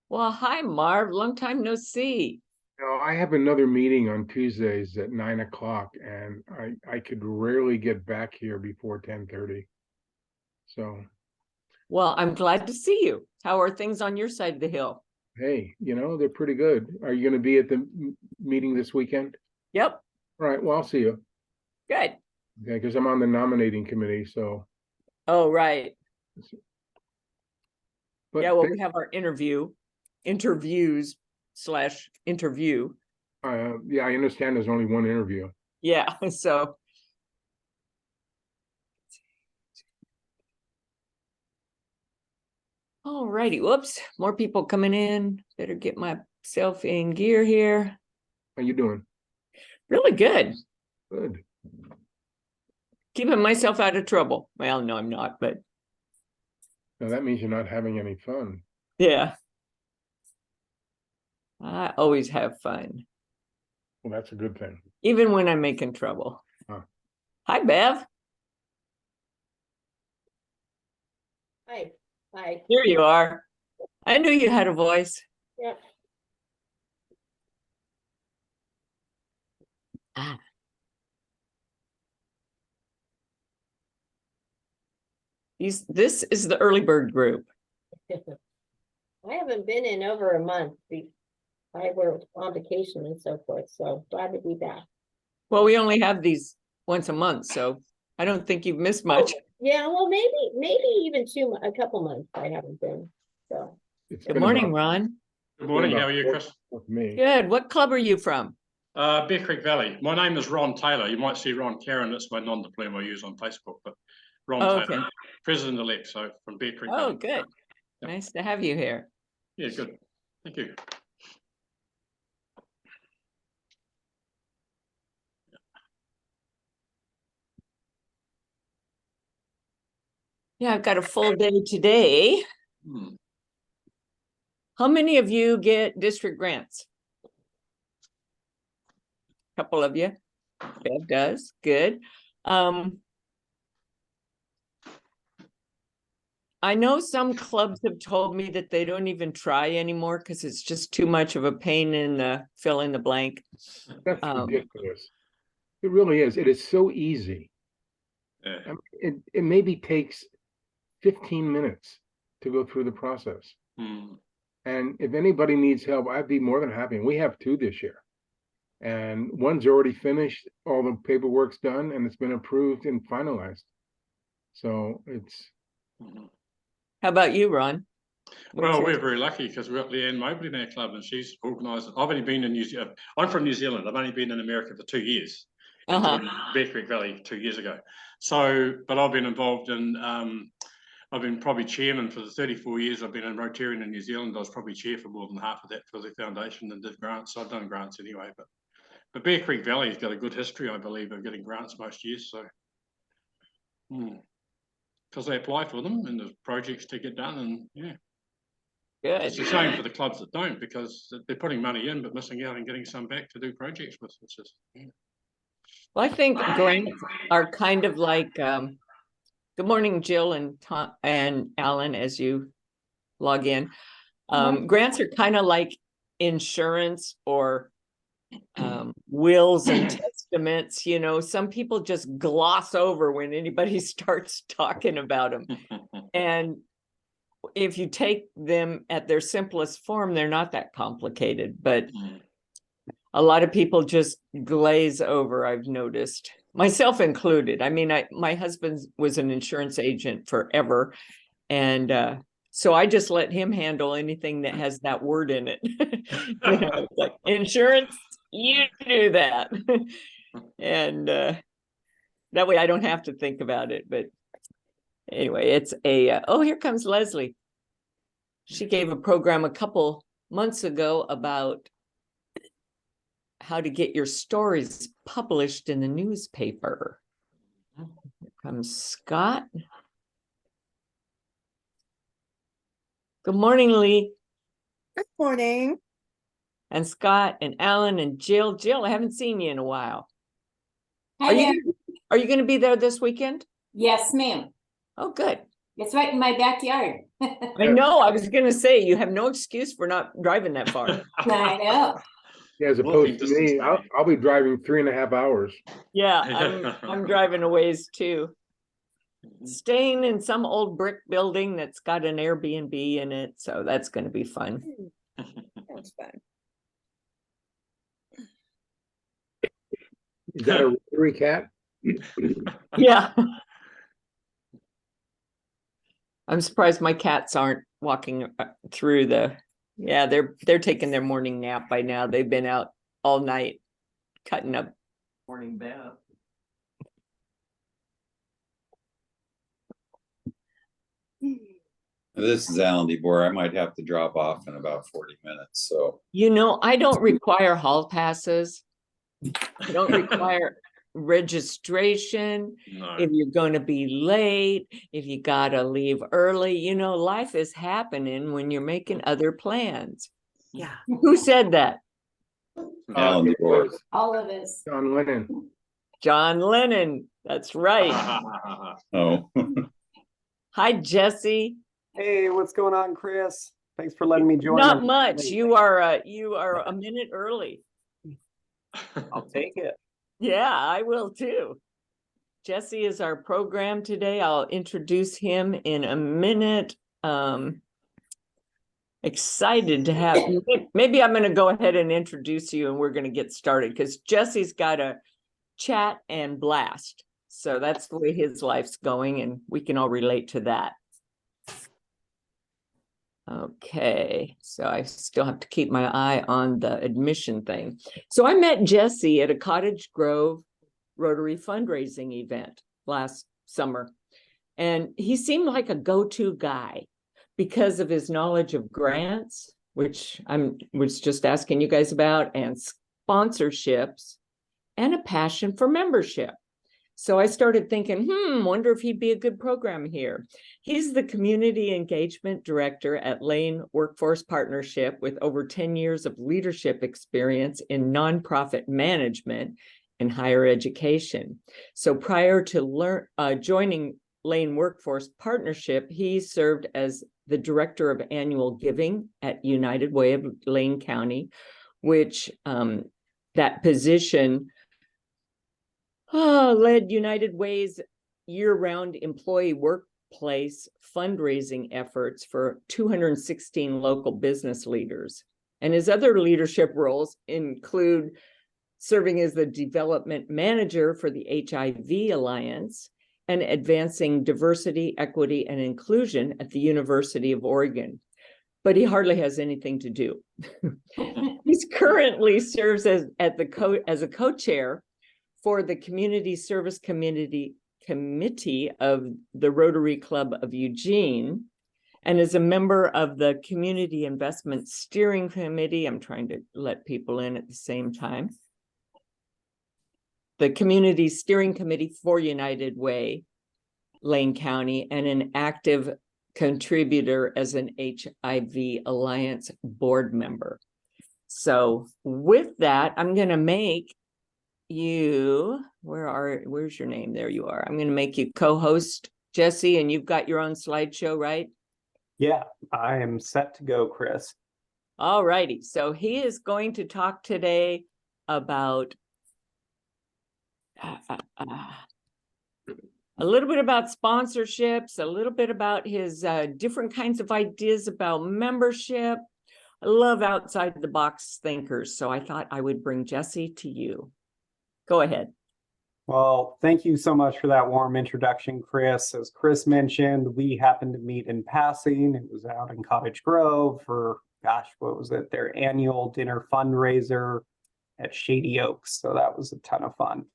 Well, hi, Marv. Long time no see. I have another meeting on Tuesdays at 9 o'clock, and I could rarely get back here before 10:30. So, Well, I'm glad to see you. How are things on your side of the hill? hey, they're pretty good. Are you going to be at the meeting this weekend? Yep, All right, well, I'll see you. good. Okay, because I'm on the nominating committee. So, Oh, right. but Yeah, well, we have our interviews slash interview. yeah, I understand there's only one interview. Yeah, so. All righty. Whoops. More people coming in. Better get myself in gear here. How you doing? Really good. Good. Keeping myself out of trouble. Well, no, I'm not, but Now that means you're not having any fun. yeah, I always have fun, Well, that's a good thing. even when I'm making trouble. Huh. Hi, Bev. Hi. Hi. Here you are. I knew you had a voice. Yep. Ah. This is the early bird group. I haven't been in over a month. I were on vacation and so forth, so glad to be back. Well, we only have these once a month, so I don't think you've missed much. Yeah, well, maybe even a couple months I haven't been. So Good morning, Ron. Good morning. How are you, Chris? With me. Good. What club are you from? Bear Creek Valley. My name is Ron Taylor. You might see Ron Karen. That's my non-diploma I use on Facebook. But Ron Okay. Taylor, president-elect. So from Bear Creek Oh, Valley. good. Yeah. Nice to have you here. Yeah, good. Thank you. Yeah, I've got a full day today. How many of you get district grants? A couple of you. Bev does. Good. I know some clubs have told me that they don't even try anymore because it's just too much of a pain in the fill in the blank. That's ridiculous. It really is. It is so easy. Yeah. I mean, it maybe takes 15 minutes to go through the process. And if anybody needs help, I'd be more than happy. And we have two this year. And one's already finished, all the paperwork's done, and it's been approved and finalized. So it's. How about you, Ron? Well, we're very lucky because we've got Leanne Mobley in our club and she's organised. I've only been in New Zealand. I'm from New Zealand. I've only been in America for 2 years. Bear Creek Valley 2 years ago. So, but I've been involved in. I've been probably chairman for the 34 years I've been in Rotarian in New Zealand. I was probably chair for more than half of that for the foundation and did grants. So I've done grants anyway. But Bear Creek Valley has got a good history, I believe, of getting grants most years. So, because they apply for them and there's projects to get done, and yeah. Good. It's a shame for the clubs that don't, because they're putting money in but missing out and getting some back to do projects with. It's just, yeah. Well, I think grants are kind of like, good morning, Jill and Tom and Alan, as you log in. Grants are kind of like insurance or wills and testaments. You know, some people just gloss over when anybody starts talking about them. And if you take them at their simplest form, they're not that complicated, but a lot of people just glaze over, I've noticed, myself included. I mean, my husband was an insurance agent forever, and so I just let him handle anything that has that word in it. You know, like insurance, you do that. And that way I don't have to think about it. But anyway, it's oh, here comes Leslie. She gave a program a couple months ago about how to get your stories published in the newspaper. Here comes Scott. Good morning, Lee. Good morning. And Scott and Alan and Jill. Jill, I haven't seen you in a while. Hi Are you going to be there this weekend? Yes, ma'am. Oh, good. It's right in my backyard. I know, I was gonna say, you have no excuse for not driving that far. I know. Yeah, as Walking opposed to distance, me, maybe. I'll be driving 3.5 hours. Yeah, I'm driving a ways too. Staying in some old brick building that's got an Airbnb in it, so that's gonna be fun. Sounds fun. Is that a Rotary cat? Yeah. I'm surprised my cats aren't walking through the, yeah, they're taking their morning nap by now. They've been out all night cutting up morning bath. This is Alan DeBoer. I might have to drop off in about 40 minutes. So, You know, I don't require hall passes. I don't require registration. No. If you're going to be late, if you got to leave early, you know, life is happening when you're making other plans. Yeah. Who said that? Alan It DeBoer. was All of us. John Lennon. John Lennon. That's right. Oh, Hi, Jesse. Hey, what's going on, Chris? Thanks for letting me join. Not I'm much. late. You are a minute early. I'll take it. Yeah, I will too. Jesse is our program today. I'll introduce him in a minute. Excited to have, maybe I'm going to go ahead and introduce you and we're going to get started because Jesse's got a chat and blast. So that's the way his life's going and we can all relate to that. Okay, so I still have to keep my eye on the admission thing. So I met Jesse at a Cottage Grove Rotary fundraising event last summer, and he seemed like a go-to guy because of his knowledge of grants, which I was just asking you guys about, and sponsorships, and a passion for membership. So I started thinking, wonder if he'd be a good program here. He's the Community Engagement Director at Lane Workforce Partnership with over 10 years of leadership experience in nonprofit management and higher education. So prior to joining Lane Workforce Partnership, he served as the Director of Annual Giving at United Way of Lane County, which that position led United Way's year-round employee workplace fundraising efforts for 216 local business leaders. And his other leadership roles include serving as the development manager for the HIV Alliance and advancing diversity, equity, and inclusion at the University of Oregon. But he hardly has anything to do. He currently serves as a co-chair for the Community Service Committee of the Rotary Club of Eugene, and is a member of the Community Investment Steering Committee. I'm trying to let people in at the same time. The Community Steering Committee for United Way, Lane County, and an active contributor as an HIV Alliance board member. So with that, I'm going to make you, where's your name? There you are. I'm going to make you co-host, Jesse, and you've got your own slideshow, right? Yeah, I am set to go, Chris. All righty. So he is going to talk today about a little bit about sponsorships, a little bit about his different kinds of ideas about membership. I love outside the box thinkers. So I thought I would bring Jesse to you. Go ahead. Well, thank you so much for that warm introduction, Chris. As Chris mentioned, we happened to meet in passing. It was out in Cottage Grove for, gosh, what was it? Their annual dinner fundraiser at Shady Oaks. So that was a ton of fun.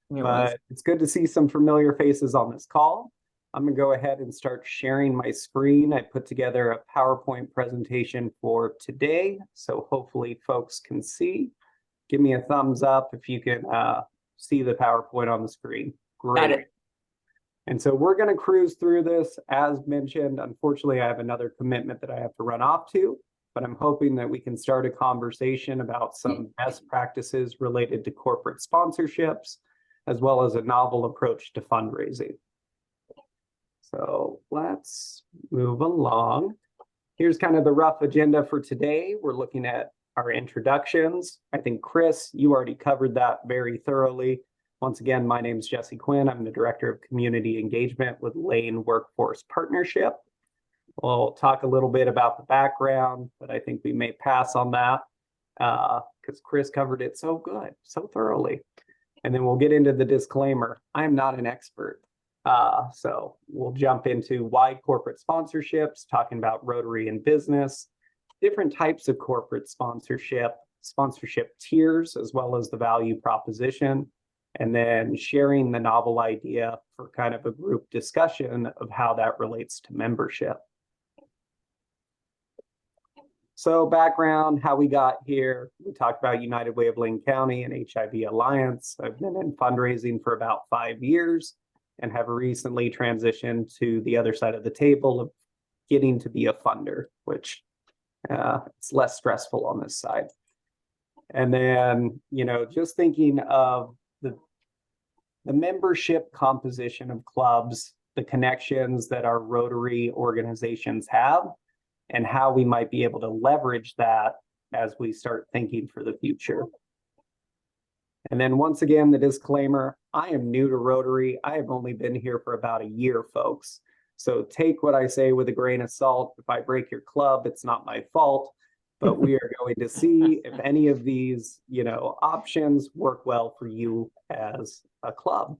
But it's good to see some familiar faces on this call. I'm going to go ahead and start sharing my screen. I put together a PowerPoint presentation for today, so hopefully folks can see. Give me a thumbs up if you can see the PowerPoint on the screen. Great. Got it. And so we're going to cruise through this. As mentioned, unfortunately, I have another commitment that I have to run off to, but I'm hoping that we can start a conversation about some best practices related to corporate sponsorships, as well as a novel approach to fundraising. So let's move along. Here's kind of the rough agenda for today. We're looking at our introductions. I think, Chris, you already covered that very thoroughly. Once again, my name is Jesse Quinn. I'm the Director of Community Engagement with Lane Workforce Partnership. We'll talk a little bit about the background, but I think we may pass on that because Chris covered it so good, so thoroughly. And then we'll get into the disclaimer. I'm not an expert. So we'll jump into why corporate sponsorships, talking about Rotary and business, different types of corporate sponsorship tiers, as well as the value proposition, and then sharing the novel idea for kind of a group discussion of how that relates to membership. So background, how we got here, we talked about United Way of Lane County and HIV Alliance. I've been in fundraising for about 5 years and have recently transitioned to the other side of the table of getting to be a funder, which it's less stressful on this side. And then, just thinking of the membership composition of clubs, the connections that our Rotary organizations have, and how we might be able to leverage that as we start thinking for the future. And then once again, the disclaimer, I am new to Rotary. I have only been here for about a year, folks. So take what I say with a grain of salt. If I break your club, it's not my fault, but we are going to see if any of these, options work well for you as a club.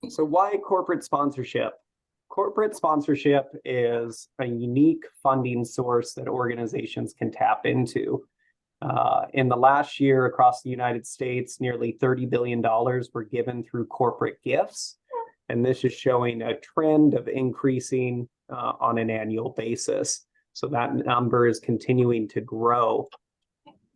So why corporate sponsorship? Corporate sponsorship is a unique funding source that organizations can tap into. In the last year across the United States, nearly $30 billion were given through corporate gifts. And this is showing a trend of increasing on an annual basis. So that number is continuing to grow.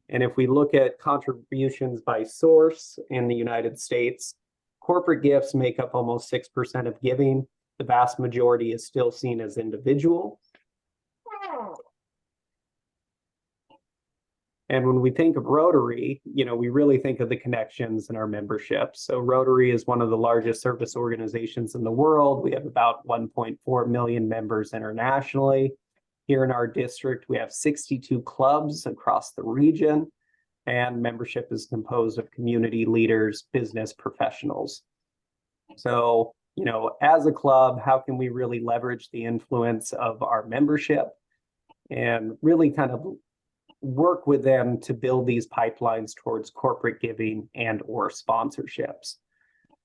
And if we look at contributions by source in the United States, corporate gifts make up almost 6% of giving. The vast majority is still seen as individual. And when we think of Rotary, we really think of the connections in our membership. So Rotary is one of the largest service organizations in the world. We have about 1.4 million members internationally. Here in our district, we have 62 clubs across the region, and membership is composed of community leaders, business professionals. So, as a club, how can we really leverage the influence of our membership and really kind of work with them to build these pipelines towards corporate giving and or sponsorships?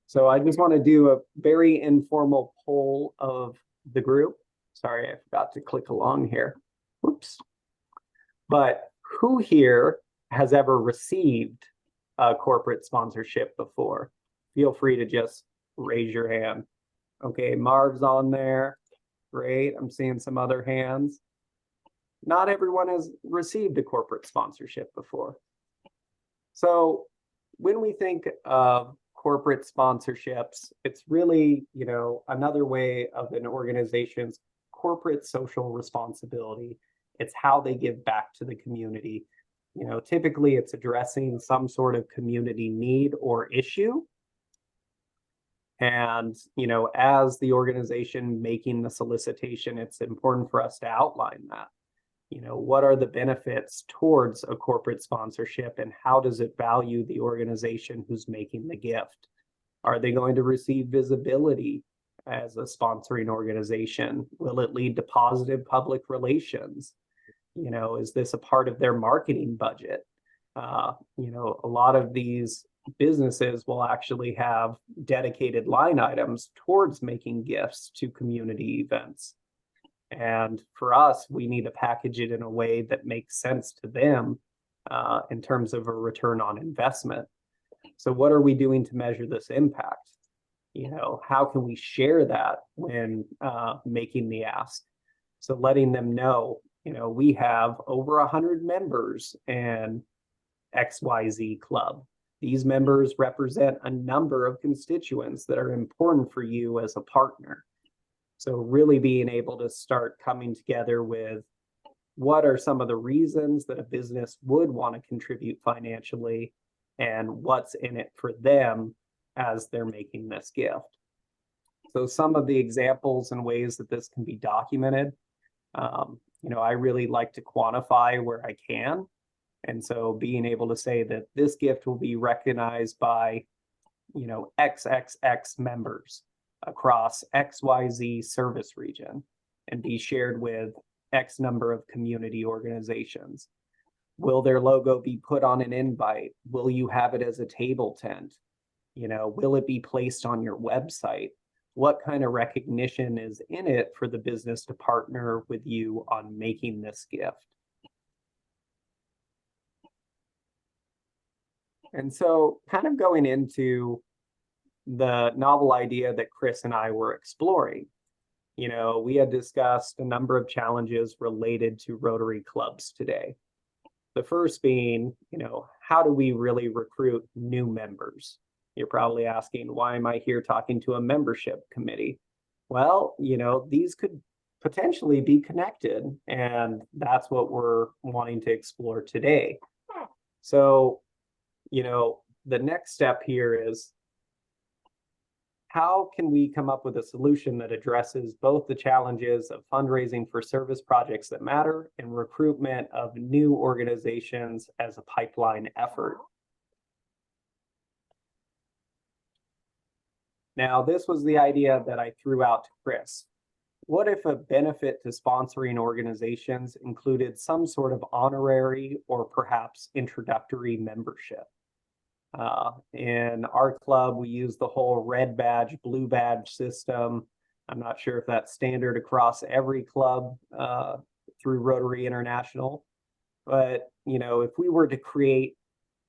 So I just want to do a very informal poll of the group. Sorry, I forgot to click along here. Whoops. But who here has ever received a corporate sponsorship before? Feel free to just raise your hand. Okay, Marv's on there. Great, I'm seeing some other hands. Not everyone has received a corporate sponsorship before. So when we think of corporate sponsorships, it's really, another way of an organization's corporate social responsibility. It's how they give back to the community. Typically it's addressing some sort of community need or issue. And, as the organization making the solicitation, it's important for us to outline that. What are the benefits towards a corporate sponsorship and how does it value the organization who's making the gift? Are they going to receive visibility as a sponsoring organization? Will it lead to positive public relations? Is this a part of their marketing budget? A lot of these businesses will actually have dedicated line items towards making gifts to community events. And for us, we need to package it in a way that makes sense to them in terms of a return on investment. So what are we doing to measure this impact? How can we share that when making the ask? So letting them know, we have over 100 members in XYZ Club. These members represent a number of constituents that are important for you as a partner. So really being able to start coming together with what are some of the reasons that a business would want to contribute financially and what's in it for them as they're making this gift. So some of the examples and ways that this can be documented, I really like to quantify where I can. And so being able to say that this gift will be recognized by, XXX members across XYZ service region and be shared with X number of community organizations. Will their logo be put on an invite? Will you have it as a table tent? Will it be placed on your website? What kind of recognition is in it for the business to partner with you on making this gift? And so kind of going into the novel idea that Chris and I were exploring, we had discussed a number of challenges related to Rotary clubs today. The first being, how do we really recruit new members? You're probably asking, why am I here talking to a membership committee? Well, these could potentially be connected, and that's what we're wanting to explore today. So, the next step here is, how can we come up with a solution that addresses both the challenges of fundraising for service projects that matter and recruitment of new organizations as a pipeline effort? Now, this was the idea that I threw out to Chris. What if a benefit to sponsoring organizations included some sort of honorary or perhaps introductory membership? In our club, we use the whole red badge, blue badge system. I'm not sure if that's standard across every club through Rotary International. But, if we were to create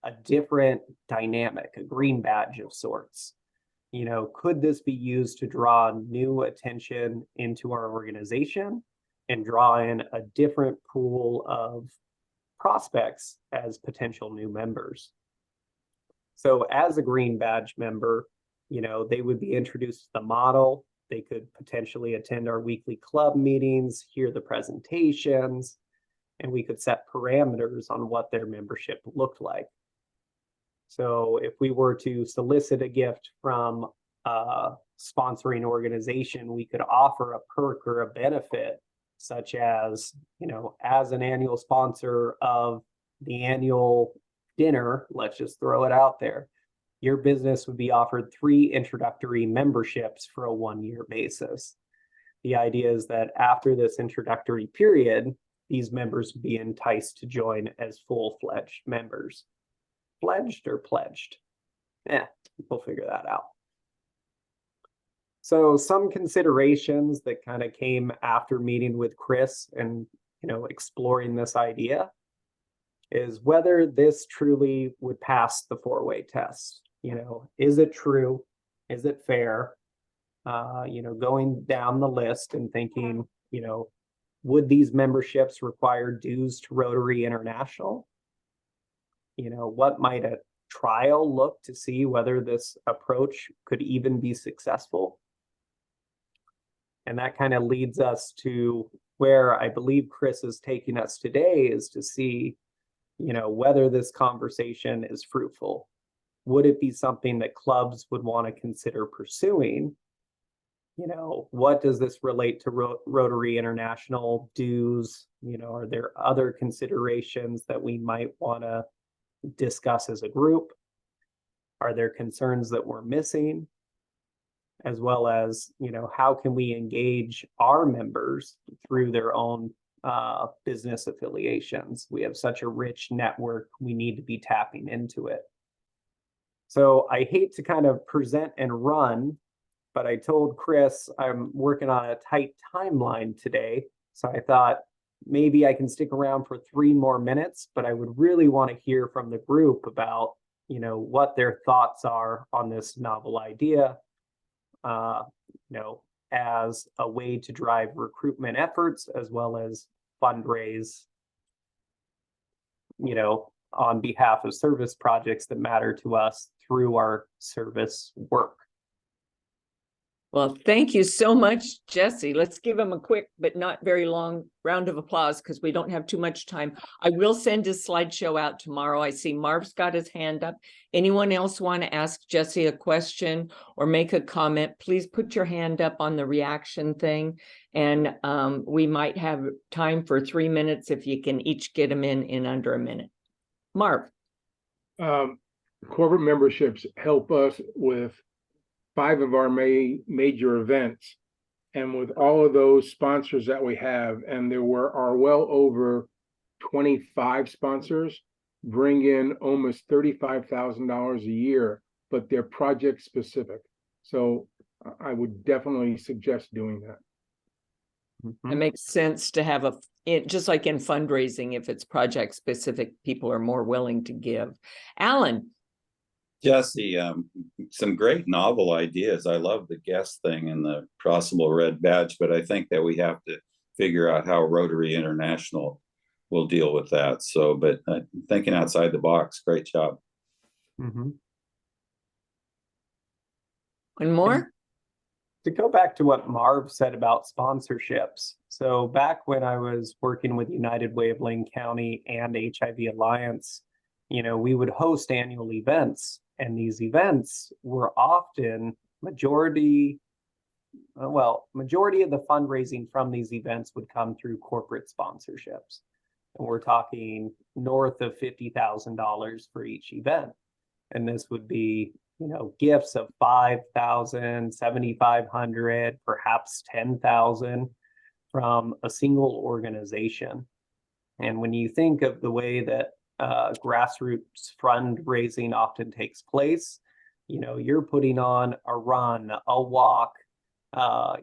a different dynamic, a green badge of sorts, could this be used to draw new attention into our organization and draw in a different pool of prospects as potential new members? So as a green badge member, they would be introduced to the model. They could potentially attend our weekly club meetings, hear the presentations, and we could set parameters on what their membership looked like. So if we were to solicit a gift from a sponsoring organization, we could offer a perk or a benefit, such as, as an annual sponsor of the annual dinner, let's just throw it out there, your business would be offered 3 introductory memberships for a 1-year basis. The idea is that after this introductory period, these members would be enticed to join as full-fledged members. Fledged or pledged? We'll figure that out. So some considerations that kind of came after meeting with Chris and, exploring this idea is whether this truly would pass the 4-way test. Is it true? Is it fair? Going down the list and thinking, would these memberships require dues to Rotary International? What might a trial look to see whether this approach could even be successful? And that kind of leads us to where I believe Chris is taking us today, is to see, whether this conversation is fruitful. Would it be something that clubs would want to consider pursuing? What does this relate to Rotary International dues? Are there other considerations that we might want to discuss as a group? Are there concerns that we're missing? As well as, how can we engage our members through their own business affiliations? We have such a rich network, we need to be tapping into it. So I hate to kind of present and run, but I told Chris I'm working on a tight timeline today. So I thought maybe I can stick around for 3 more minutes, but I would really want to hear from the group about, what their thoughts are on this novel idea, as a way to drive recruitment efforts as well as fundraise, on behalf of service projects that matter to us through our service work. Well, thank you so much, Jesse. Let's give him a quick but not very long round of applause because we don't have too much time. I will send his slideshow out tomorrow. I see Marv's got his hand up. Anyone else want to ask Jesse a question or make a comment? Please put your hand up on the reaction thing. And we might have time for 3 minutes if you can each get them in under a minute. Marv. Corporate memberships help us with 5 of our major events. And with all of those sponsors that we have, and there are well over 25 sponsors, bring in almost $35,000 a year, but they're project specific. So I would definitely suggest doing that. It makes sense to have just like in fundraising, if it's project specific, people are more willing to give. Alan. Jesse, some great novel ideas. I love the guest thing and the crossable red badge, but I think that we have to figure out how Rotary International will deal with that. So, but thinking outside the box, great job. Mm-hmm. One more? To go back to what Marv said about sponsorships. So back when I was working with United Way of Lane County and HIV Alliance, we would host annual events, and these events were often majority of the fundraising from these events would come through corporate sponsorships. And we're talking north of $50,000 for each event. And this would be, gifts of $5,000, $7,500, perhaps $10,000 from a single organization. And when you think of the way that grassroots fundraising often takes place, you're putting on a run, a walk,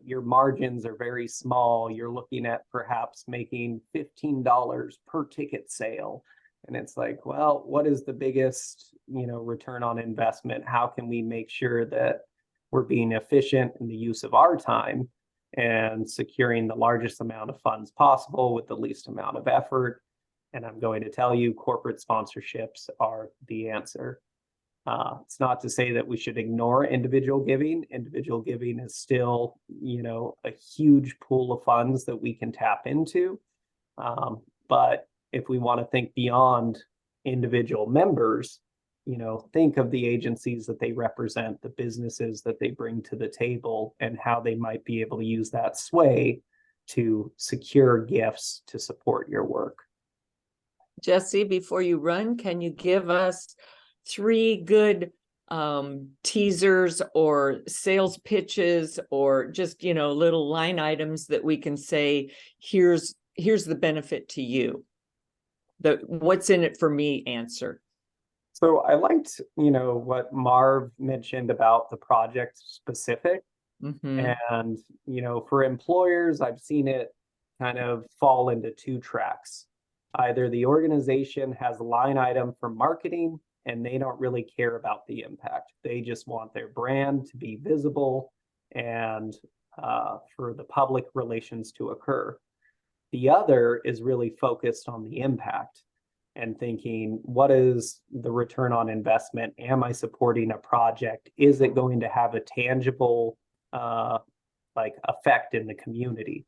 your margins are very small. You're looking at perhaps making $15 per ticket sale. And it's like, well, what is the biggest, return on investment? How can we make sure that we're being efficient in the use of our time and securing the largest amount of funds possible with the least amount of effort? And I'm going to tell you, corporate sponsorships are the answer. It's not to say that we should ignore individual giving. Individual giving is still, a huge pool of funds that we can tap into. But if we want to think beyond individual members, think of the agencies that they represent, the businesses that they bring to the table, and how they might be able to use that sway to secure gifts to support your work. Jesse, before you run, can you give us 3 good teasers or sales pitches or just, little line items that we can say, here's the benefit to you? The what's in it for me answer. So I liked, what Marv mentioned about the project specific. Mm-hmm. And, for employers, I've seen it kind of fall into 2 tracks. Either the organization has a line item for marketing and they don't really care about the impact. They just want their brand to be visible and for the public relations to occur. The other is really focused on the impact and thinking, what is the return on investment? Am I supporting a project? Is it going to have a tangible effect in the community?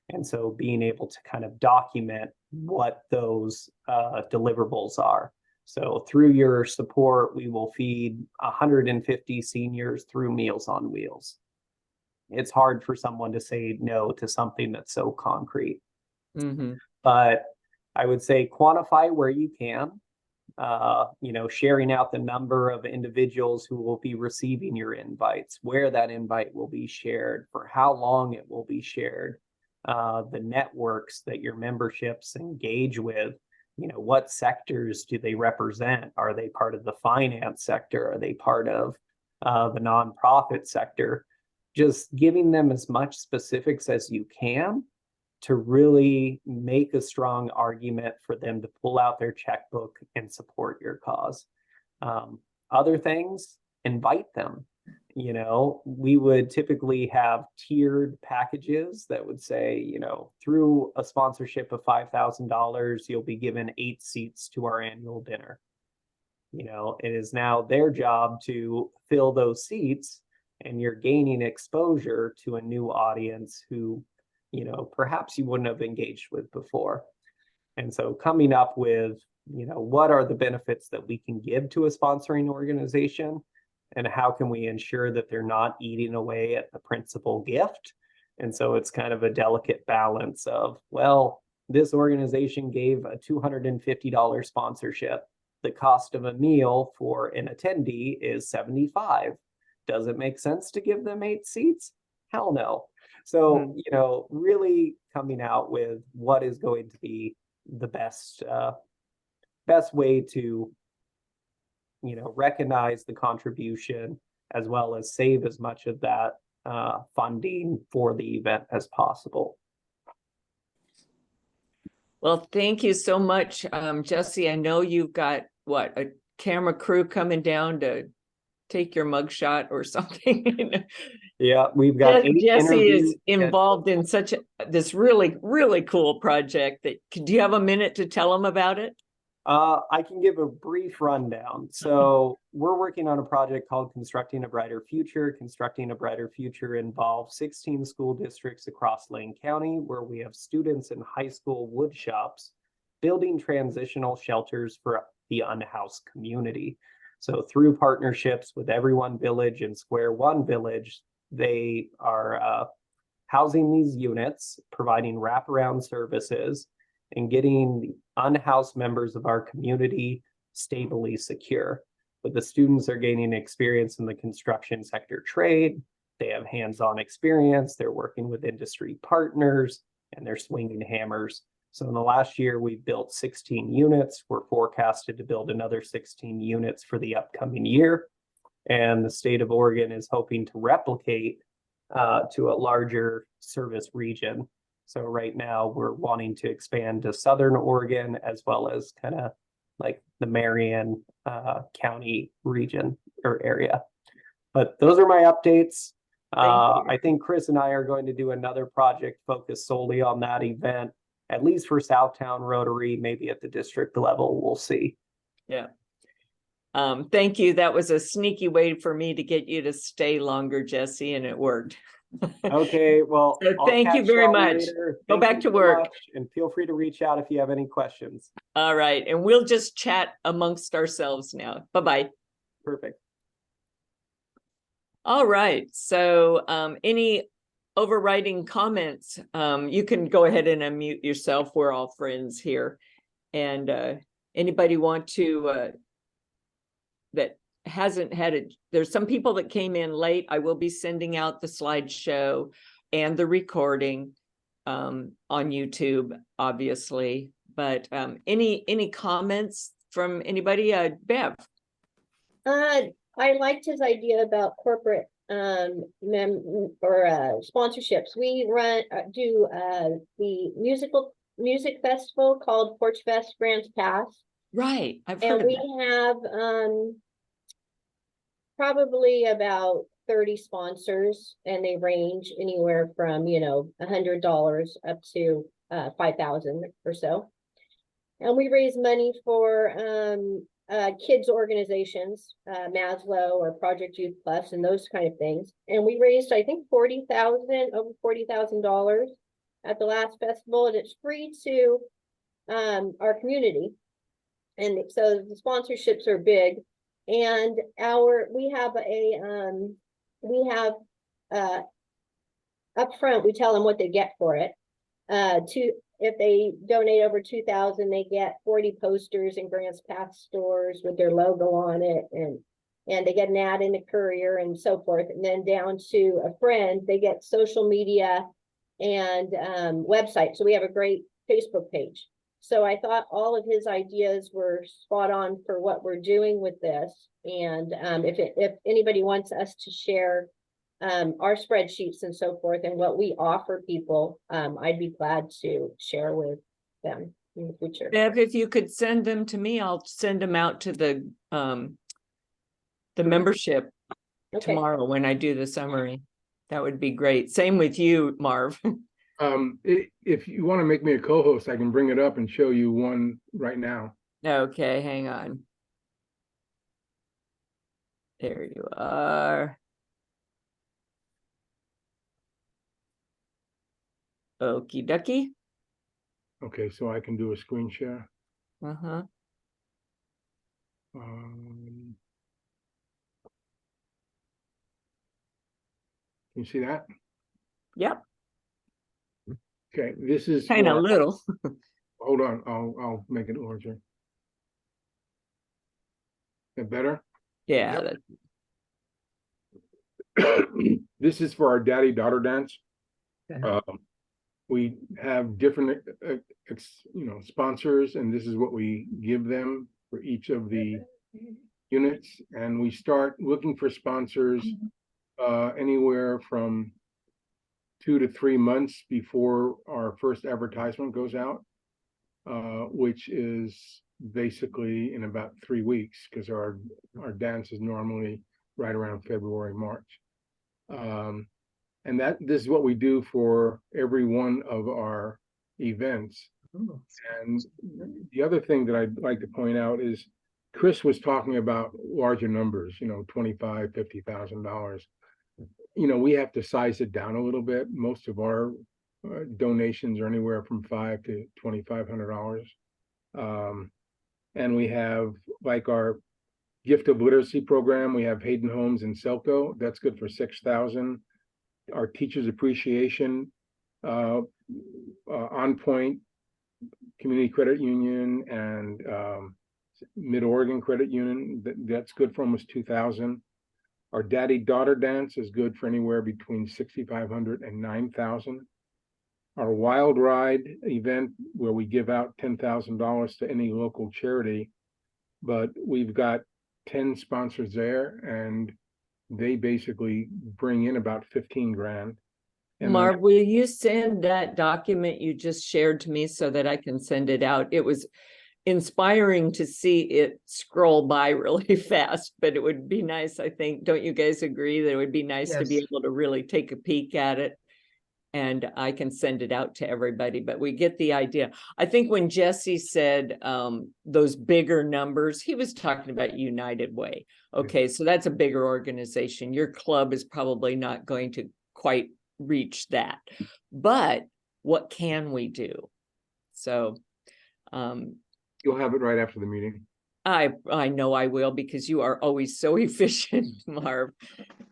And so being able to kind of document what those deliverables are. So through your support, we will feed 150 seniors through Meals on Wheels. It's hard for someone to say no to something that's so concrete. Mm-hmm. But I would say quantify where you can, sharing out the number of individuals who will be receiving your invites, where that invite will be shared, for how long it will be shared, the networks that your memberships engage with, what sectors do they represent? Are they part of the finance sector? Are they part of the nonprofit sector? Just giving them as much specifics as you can to really make a strong argument for them to pull out their checkbook and support your cause. Other things, invite them. We would typically have tiered packages that would say, through a sponsorship of $5,000, you'll be given 8 seats to our annual dinner. It is now their job to fill those seats, and you're gaining exposure to a new audience who, perhaps you wouldn't have engaged with before. And so coming up with, what are the benefits that we can give to a sponsoring organization, and how can we ensure that they're not eating away at the principal gift? And so it's kind of a delicate balance of, well, this organization gave a $250 sponsorship. The cost of a meal for an attendee is $75. Does it make sense to give them 8 seats? Hell no. So, really coming out with what is going to be the best way to, recognize the contribution, as well as save as much of that funding for the event as possible. Well, thank you so much, Jesse. I know you've got a camera crew coming down to take your mugshot or something. Yeah, we've got 8 Jesse is interviews. involved in this really, really cool project. Do you have a minute to tell them about it? I can give a brief rundown. So we're working on a project called Constructing a Brighter Future. Constructing a Brighter Future involves 16 school districts across Lane County, where we have students in high school wood shops building transitional shelters for the unhoused community. So through partnerships with Everyone Village and Square One Village, they are housing these units, providing wraparound services, and getting the unhoused members of our community stably secure. But the students are gaining experience in the construction sector trade. They have hands-on experience. They're working with industry partners, and they're swinging hammers. So in the last year, we've built 16 units. We're forecasted to build another 16 units for the upcoming year. And the state of Oregon is hoping to replicate to a larger service region. So right now we're wanting to expand to Southern Oregon, as well as kind of like the Marion County region or area. But those are my updates. I think Chris and I are going to do another project focused solely on that event, at least for Southtown Rotary, maybe at the district level. We'll see. Yeah. Thank you. That was a sneaky way for me to get you to stay longer, Jesse, and it worked. Okay, well, so thank you very much. Go back to work. And feel free to reach out if you have any questions. All right. And we'll just chat amongst ourselves now. Bye-bye. Perfect. All right. So any overriding comments? You can go ahead and unmute yourself. We're all friends here. And anybody want to that hasn't had it, there's some people that came in late. I will be sending out the slideshow and the recording on YouTube, obviously. But any comments from anybody? Bev? I liked his idea about corporate sponsorships. We do the music festival called Porch Fest Grants Pass. Right, I've heard of that. And we have probably about 30 sponsors, and they range anywhere from $100 up to 5,000 or so. And we raise money for kids organizations, Maslow or Project Youth Plus, and those kind of things. And we raised, I think, over $40,000 at the last festival, and it's free to our community. And so the sponsorships are big. And we have up front, we tell them what they get for it. If they donate over 2,000, they get 40 posters in Grants Pass stores with their logo on it, and they get an ad in the Courier and so forth. And then down to a friend, they get social media and website. So we have a great Facebook page. So I thought all of his ideas were spot on for what we're doing with this. And if anybody wants us to share our spreadsheets and so forth and what we offer people, I'd be glad to share with them in the future. Bev, if you could send them to me, I'll send them out to the membership tomorrow when I do the summary. That would be great. Same with you, Marv. If you want to make me a co-host, I can bring it up and show you one right now. Okay, hang on. There you are. Okie dokie. Okay, so I can do a screen share. Uh-huh. Can you see that? Yep. Okay, this is Kind of for, little. hold on, I'll make it larger. That better? Yeah. Yep. This is for our daddy-daughter dance. Okay. We have different, sponsors, and this is what we give them for each of the units. And we start looking for sponsors anywhere from 2 to 3 months before our first advertisement goes out, which is basically in about 3 weeks, because our dance is normally right around February, March. And this is what we do for every one of our events. And the other thing that I'd like to point out is Chris was talking about larger numbers, $25,000, $50,000. We have to size it down a little bit. Most of our donations are anywhere from $500 to $2,500. And we have, like, our gift of literacy program. We have Hayden Homes and Selco. That's good for $6,000. Our teachers appreciation, On Point Community Credit Union and Mid Oregon Credit Union, that's good for almost $2,000. Our daddy-daughter dance is good for anywhere between $6,500 and $9,000. Our Wild Ride event, where we give out $10,000 to any local charity, but we've got 10 sponsors there, and they basically bring in about 15 grand. And Marv, will you send that document you just shared to me so that I can send it out? It was inspiring to see it scroll by really fast, but it would be nice, I think. Don't you guys agree that it would be nice to be Yes. able to really take a peek at it? And I can send it out to everybody, but we get the idea. I think when Jesse said those bigger numbers, he was talking about United Way. Okay, so that's a bigger organization. Your club is probably not going to quite reach that. But what can we do? So you'll have it right after the meeting. I know I will, because you are always so efficient, Marv.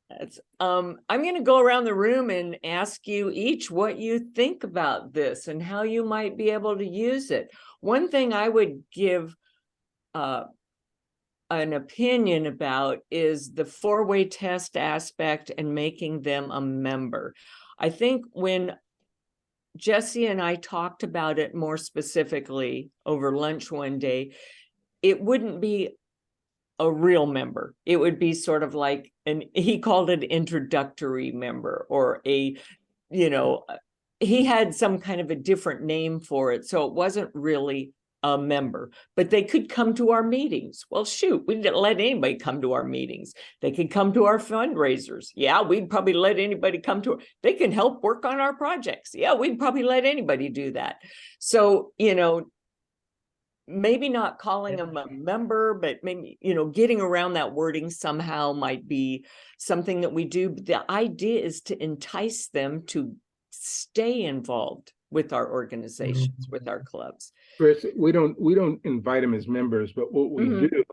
That's I'm going to go around the room and ask you each what you think about this and how you might be able to use it. One thing I would give an opinion about is the four-way test aspect and making them a member. I think when Jesse and I talked about it more specifically over lunch one day, it wouldn't be a real member. It would be sort of like he called it introductory member, or he had some kind of a different name for it. So it wasn't really a member, but they could come to our meetings. Well, shoot, we didn't let anybody come to our meetings. They could come to our fundraisers. Yeah, we'd probably let anybody come to, they can help work on our projects. Yeah, we'd probably let anybody do that. So, maybe not calling them a member, but maybe, getting around that wording somehow might be something that we do. But the idea is to entice them to stay involved with our organizations, with our clubs. Chris, we don't invite them as members, but what we do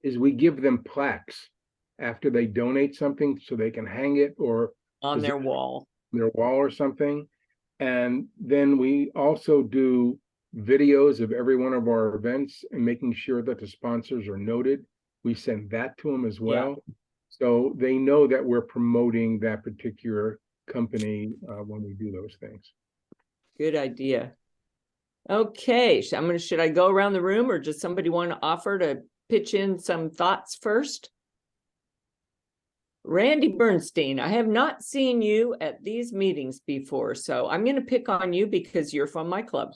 is we give them plaques after they donate something, so they can hang it or on their wall or something. And then we also do videos of every one of our events and making sure that the sponsors are noted. We send that to them as well. Yeah. So they know that we're promoting that particular company when we do those things. Good idea. Okay, should I go around the room, or does somebody want to offer to pitch in some thoughts first? Randy Bernstein, I have not seen you at these meetings before, so I'm going to pick on you because you're from my club.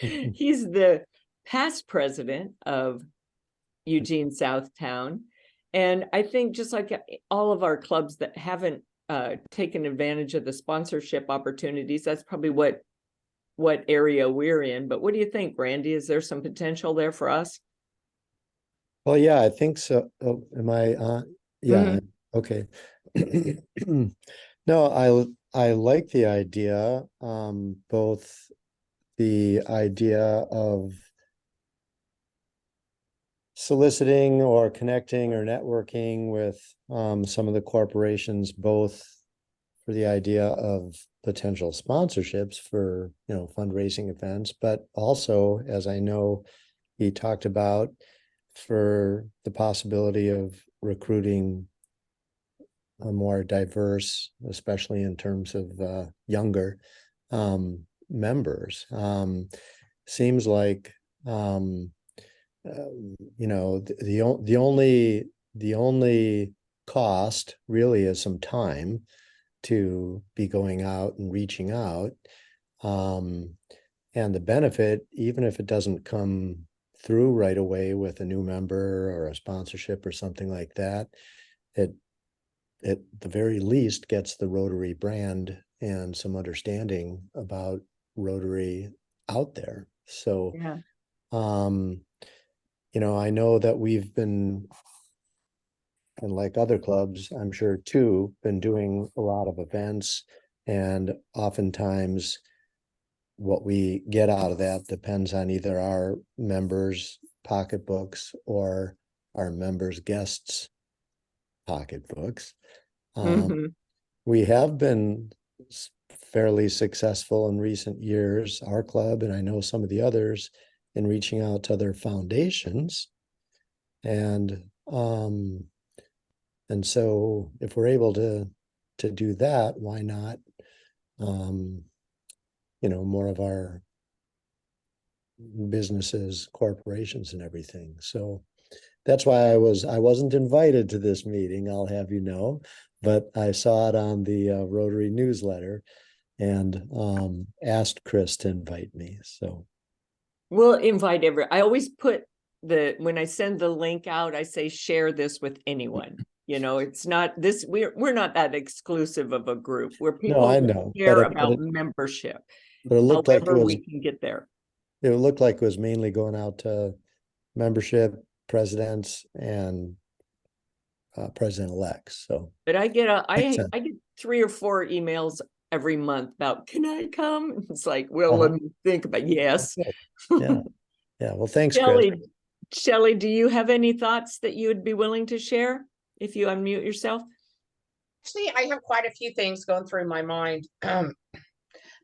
He's the past president of Eugene Southtown. And I think just like all of our clubs that haven't taken advantage of the sponsorship opportunities, that's probably what area we're in. But what do you think, Randy? Is there some potential there for us? Well, yeah, I think so. Oh, am I yeah. Okay. No, I like the idea, both the idea of soliciting or connecting or networking with some of the corporations, both for the idea of potential sponsorships for, fundraising events, but also, as I know he talked about, for the possibility of recruiting a more diverse, especially in terms of younger members. Seems like the only cost really is some time to be going out and reaching out. And the benefit, even if it doesn't come through right away with a new member or a sponsorship or something like that, it at the very least gets the Rotary brand and some understanding about Rotary out there. So, Yeah. I know that we've been, and like other clubs, I'm sure too, been doing a lot of events, and oftentimes what we get out of that depends on either our members' pocketbooks or our members' guests' pocketbooks. We have been fairly successful in recent years, our club, and I know some of the others, in reaching out to other foundations. And so if we're able to do that, why not, more of our businesses, corporations and everything. So that's why I wasn't invited to this meeting, I'll have you know, but I saw it on the Rotary newsletter and asked Chris to invite me. So we'll invite I always put when I send the link out, I say, share this with anyone. It's not this, we're not that exclusive of a group. We're people no, I who know, care about membership. But it looked like we can get there. It looked like it was mainly going out to membership, presidents, and president-elects. So, but I get I get 3 or 4 emails every month about, can I come? It's like, well, let me think about, yes. Yeah. Well, thanks, Chris. Shelley, do you have any thoughts that you would be willing to share if you unmute yourself? Actually, I have quite a few things going through my mind.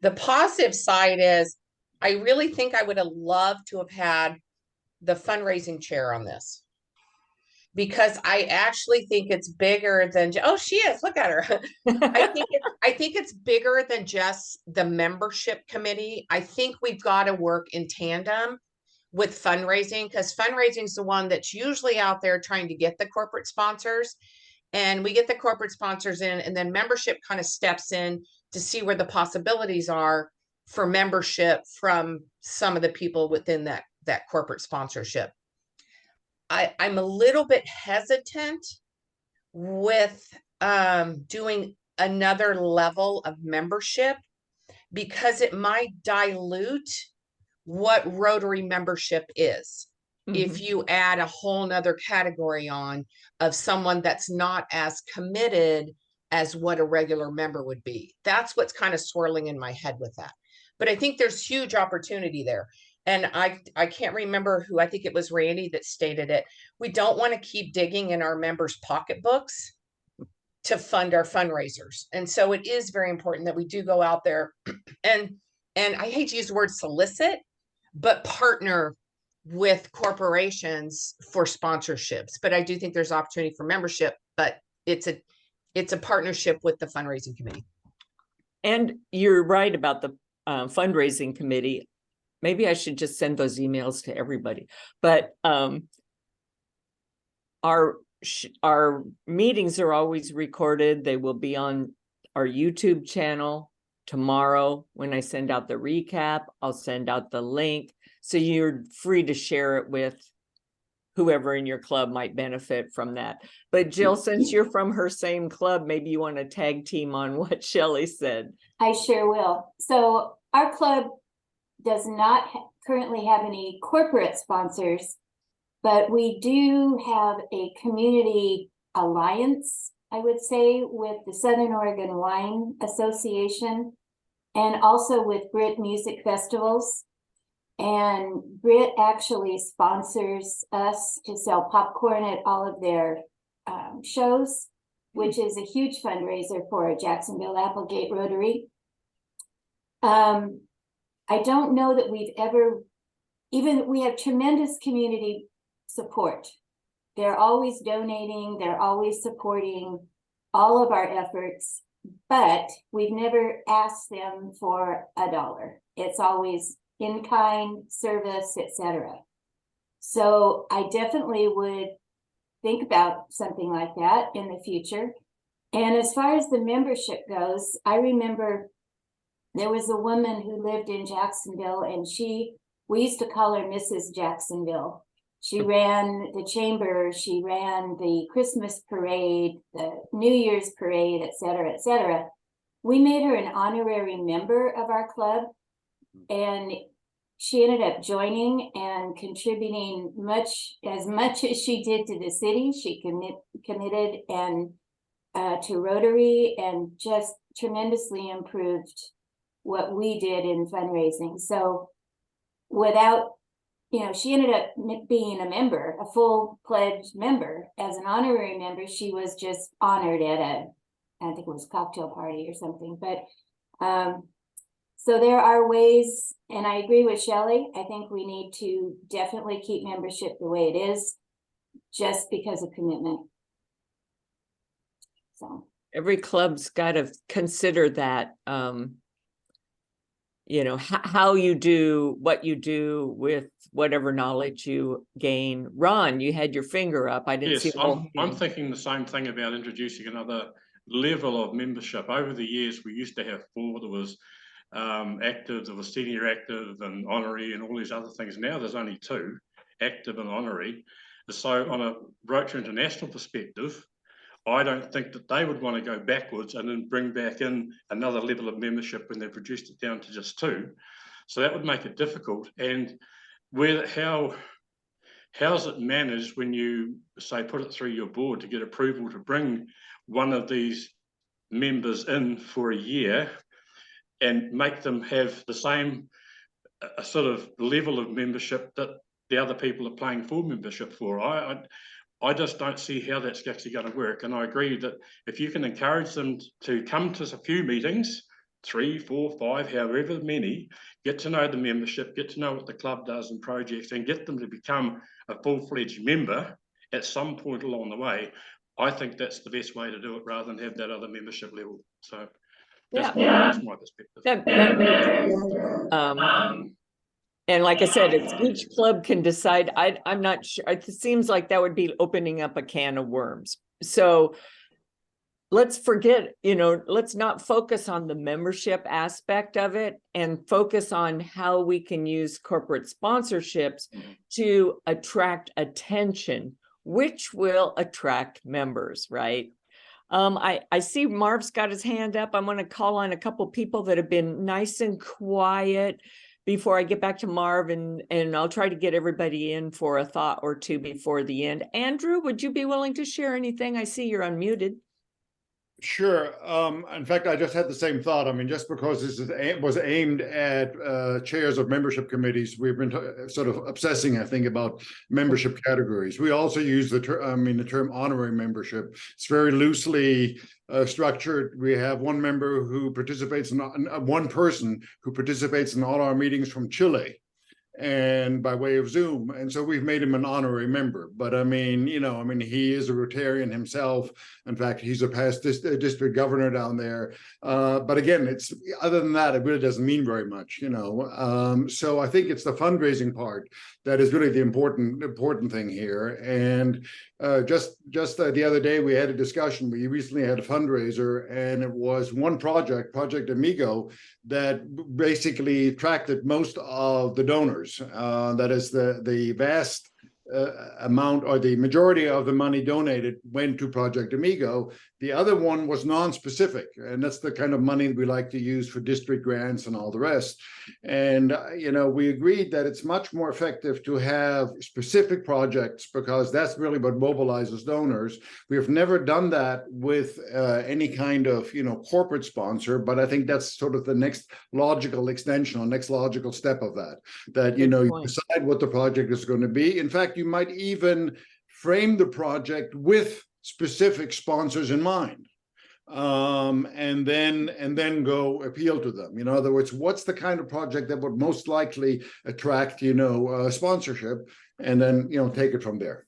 The positive side is I really think I would have loved to have had the fundraising chair on this, because I actually think it's bigger than, oh, she is, look at her. I think it's bigger than just the membership committee. I think we've got to work in tandem with fundraising, because fundraising is the one that's usually out there trying to get the corporate sponsors, and we get the corporate sponsors in, and then membership kind of steps in to see where the possibilities are for membership from some of the people within that corporate sponsorship. I'm a little bit hesitant with doing another level of membership, because it might dilute what Rotary membership is. If you add a whole nother category on of someone that's not as committed as what a regular member would be. That's what's kind of swirling in my head with that. But I think there's huge opportunity there. And I can't remember who, I think it was Randy that stated it. We don't want to keep digging in our members' pocketbooks to fund our fundraisers. And so it is very important that we do go out there and I hate to use the word solicit, but partner with corporations for sponsorships. But I do think there's opportunity for membership, but it's a partnership with the fundraising committee. And you're right about the fundraising committee. Maybe I should just send those emails to everybody. But our meetings are always recorded. They will be on our YouTube channel tomorrow. When I send out the recap, I'll send out the link. So you're free to share it with whoever in your club might benefit from that. But Jill, since you're from her same club, maybe you want to tag team on what Shelley said. I sure will. So our club does not currently have any corporate sponsors, but we do have a community alliance I would say, with the Southern Oregon Wine Association and also with Brit Music Festivals. And Brit actually sponsors us to sell popcorn at all of their shows, which is a huge fundraiser for Jacksonville Applegate Rotary. I don't know that we've ever, we have tremendous community support. They're always donating, they're always supporting all of our efforts, but we've never asked them for $1. It's always in-kind service, etc. So I definitely would think about something like that in the future. And as far as the membership goes, I remember there was a woman who lived in Jacksonville, and we used to call her Mrs. Jacksonville. She ran the chamber, she ran the Christmas parade, the New Year's parade, etc., etc. We made her an honorary member of our club, and she ended up joining and contributing as much as she did to the city. She committed and to Rotary, and just tremendously improved what we did in fundraising. So without, she ended up being a member, a full-pledged member. As an honorary member, she was just honored at I think it was cocktail party or something. But so there are ways, and I agree with Shelley. I think we need to definitely keep membership the way it is, just because of commitment. So every club's got to consider that, how you do what you do with whatever knowledge you gain. Ron, you had your finger up. I didn't see. I'm thinking the same thing about introducing another level of membership. Over the years, we used to have 4. There was active, there was senior active and honorary and all these other things. Now there's only 2, active and honorary. So on a Rotary International perspective, I don't think that they would want to go backwards and then bring back in another level of membership when they've reduced it down to just 2. So that would make it difficult. And how's it managed when you say put it through your board to get approval to bring one of these members in for a year and make them have the same sort of level of membership that the other people are paying for membership for? I just don't see how that's actually going to work. And I agree that if you can encourage them to come to a few meetings, 3, 4, 5, however many, get to know the membership, get to know what the club does and projects, and get them to become a full-fledged member at some point along the way, I think that's the best way to do it, rather than have that other membership level. So that's my perspective. And like I said, it's each club can decide. I'm not sure. It seems like that would be opening up a can of worms. So let's forget, let's not focus on the membership aspect of it, and focus on how we can use corporate sponsorships to attract attention, which will attract members, right? I see Marv's got his hand up. I'm going to call on a couple people that have been nice and quiet before I get back to Marv, and I'll try to get everybody in for a thought or two before the end. Andrew, would you be willing to share anything? I see you're unmuted. Sure. In fact, I just had the same thought. I mean, just because this was aimed at chairs of membership committees, we've been sort of obsessing, I think, about membership categories. We also use the term honorary membership. It's very loosely structured. We have one member who participates in one person who participates in all our meetings from Chile, and by way of Zoom. And so we've made him an honorary member. But I mean, he is a Rotarian himself. In fact, he's a past district governor down there. But again, it's other than that, it really doesn't mean very much, So I think it's the fundraising part that is really the important thing here. And just the other day, we had a discussion. We recently had a fundraiser, and it was one Project Amigo, that basically attracted most of the donors. That is the vast amount, or the majority of the money donated went to Project Amigo. The other one was non-specific, and that's the kind of money we like to use for district grants and all the rest. And we agreed that it's much more effective to have specific projects, because that's really what mobilizes donors. We have never done that with any kind of corporate sponsor, but I think that's sort of the next logical extension or next logical step of that you decide what the project is going to be. In fact, you might even frame the project with specific sponsors in mind, and then go appeal to them. In other words, what's the kind of project that would most likely attract sponsorship, and then take it from there.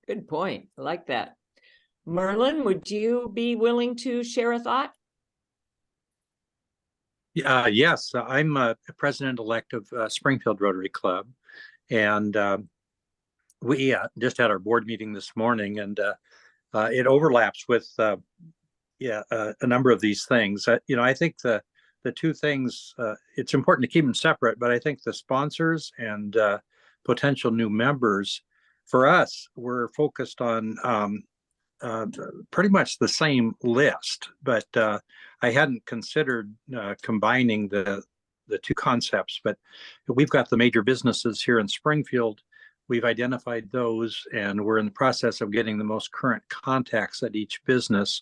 Good point. I like that. Merlin, would you be willing to share a thought? Yes, I'm a president-elect of Springfield Rotary Club, and we just had our board meeting this morning, and it overlaps with a number of these things. I think the two things, it's important to keep them separate, but I think the sponsors and potential new members, for us, we're focused on pretty much the same list, but I hadn't considered combining the two concepts. But we've got the major businesses here in Springfield. We've identified those, and we're in the process of getting the most current contacts at each business,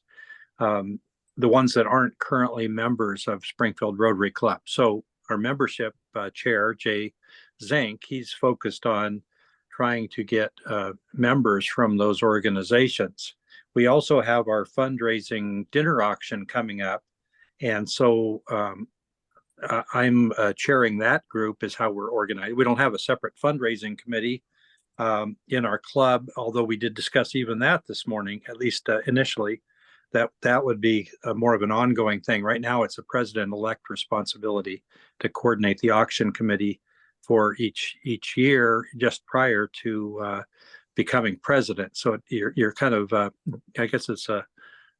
the ones that aren't currently members of Springfield Rotary Club. So our membership chair, Jay Zink, he's focused on trying to get members from those organizations. We also have our fundraising dinner auction coming up. And so I'm chairing that group, is how we're organized. We don't have a separate fundraising committee in our club, although we did discuss even that this morning, at least initially, that would be more of an ongoing thing. Right now, it's a president-elect responsibility to coordinate the auction committee for each year, just prior to becoming president. So you're kind of, I guess it's a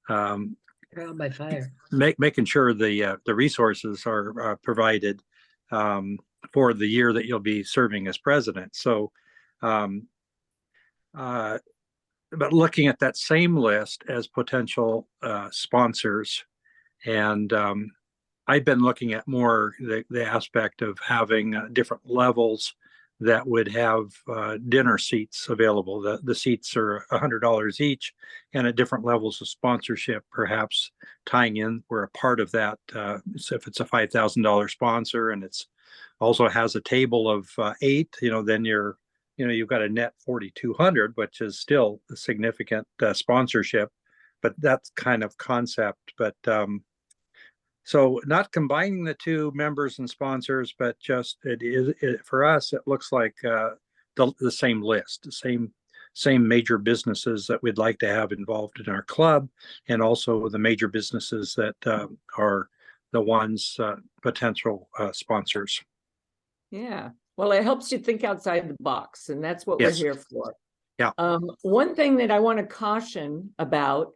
Trial by fire. Making sure the resources are provided for the year that you'll be serving as president. So, but looking at that same list as potential sponsors, and I've been looking at more the aspect of having different levels that would have dinner seats available. The seats are $100 each, and at different levels of sponsorship, perhaps tying in, we're a part of that. So if it's a $5,000 sponsor and it's also has a table of 8, then you've got a net 4,200, which is still a significant sponsorship, but that's kind of concept. But so not combining the two, members and sponsors, but just for us, it looks like the same list, the same major businesses that we'd like to have involved in our club, and also the major businesses that are the ones potential sponsors. Yeah. Well, it helps you think outside the box, and that's what Yes. we're here for. Yeah. One thing that I want to caution about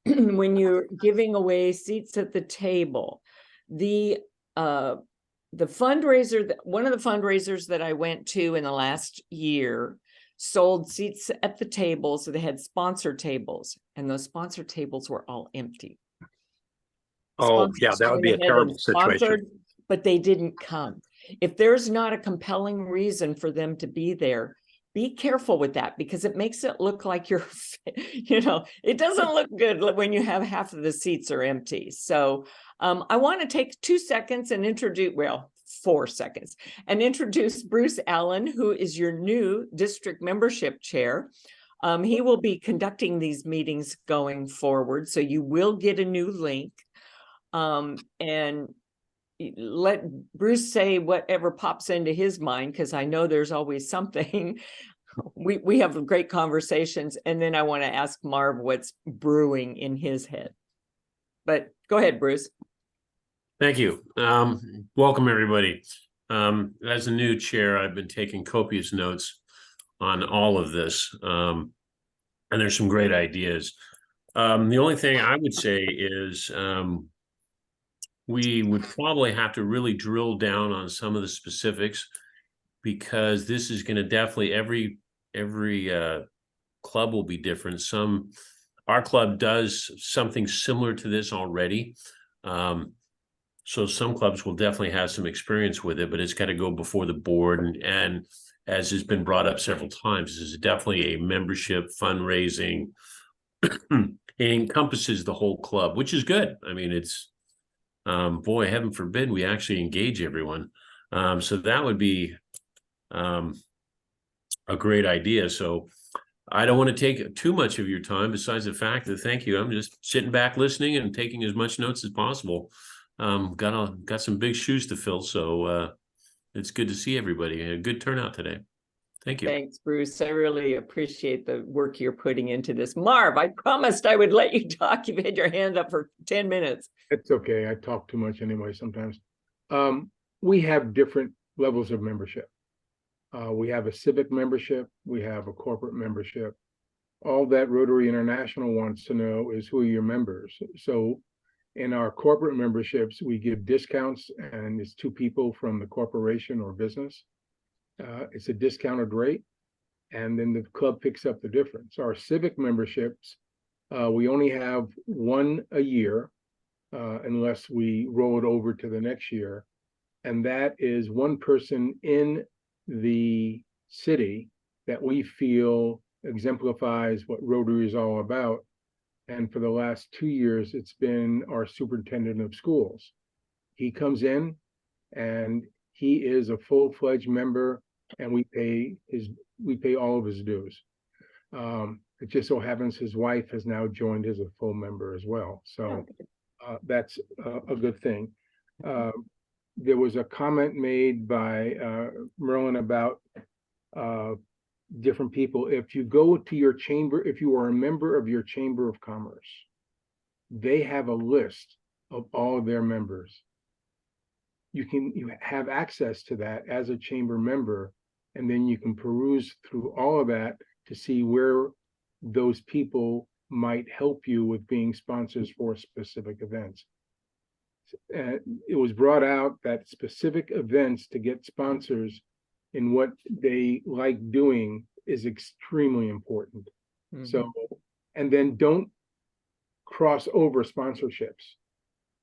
when you're giving away seats at the table, the fundraiser, one of the fundraisers that I went to in the last year sold seats at the table. So they had sponsor tables, and those sponsor tables were all empty. Oh, Sponsors yeah, that would be a went ahead terrible and sponsored, situation. but they didn't come. If there's not a compelling reason for them to be there, be careful with that, because it makes it look like you're, it doesn't look good when you have half of the seats are empty. So I want to take 2 seconds and introduce, 4 seconds, and introduce Bruce Allen, who is your new district membership chair. He will be conducting these meetings going forward, so you will get a new link. And let Bruce say whatever pops into his mind, because I know there's always something. We have great conversations, and then I want to ask Marv what's brewing in his head. But go ahead, Bruce. Thank you. Welcome, everybody. As a new chair, I've been taking copious notes on all of this, and there's some great ideas. The only thing I would say is we would probably have to really drill down on some of the specifics, because this is going to definitely, every every club will be different. Our club does something similar to this already. So some clubs will definitely have some experience with it, but it's got to go before the board. And as has been brought up several times, this is definitely a membership fundraising. It encompasses the whole club, which is good. I mean, it's, boy, heaven forbid we actually engage everyone. So that would be a great idea. So I don't want to take too much of your time, besides the fact that, thank you, I'm just sitting back listening and taking as much notes as possible. Got some big shoes to fill, so it's good to see everybody. A good turnout today. Thank you. Thanks, Bruce. I really appreciate the work you're putting into this. Marv, I promised I would let you talk. You've had your hand up for 10 minutes. It's okay. I talk too much anyway sometimes. We have different levels of membership. We have a civic membership. We have a corporate membership. All that Rotary International wants to know is who are your members. So in our corporate memberships, we give discounts, and it's 2 people from the corporation or business. It's a discounted rate, and then the club picks up the difference. Our civic memberships, we only have 1 a year, unless we roll it over to the next year. And that is 1 person in the city that we feel exemplifies what Rotary is all about. And for the last 2 years, it's been our superintendent of schools. He comes in and he is a full-fledged member, and we pay all of his dues. It just so happens his wife has now joined as a full member as well. So that's a good thing. There was a comment made by Merlin about different people. If you go to your chamber, if you are a member of your Chamber of Commerce, they have a list of all of their members. You have access to that as a chamber member, and then you can peruse through all of that to see where those people might help you with being sponsors for specific events. It was brought out that specific events to get sponsors in what they like doing is extremely important. Mm-hmm. So, and then don't cross over sponsorships.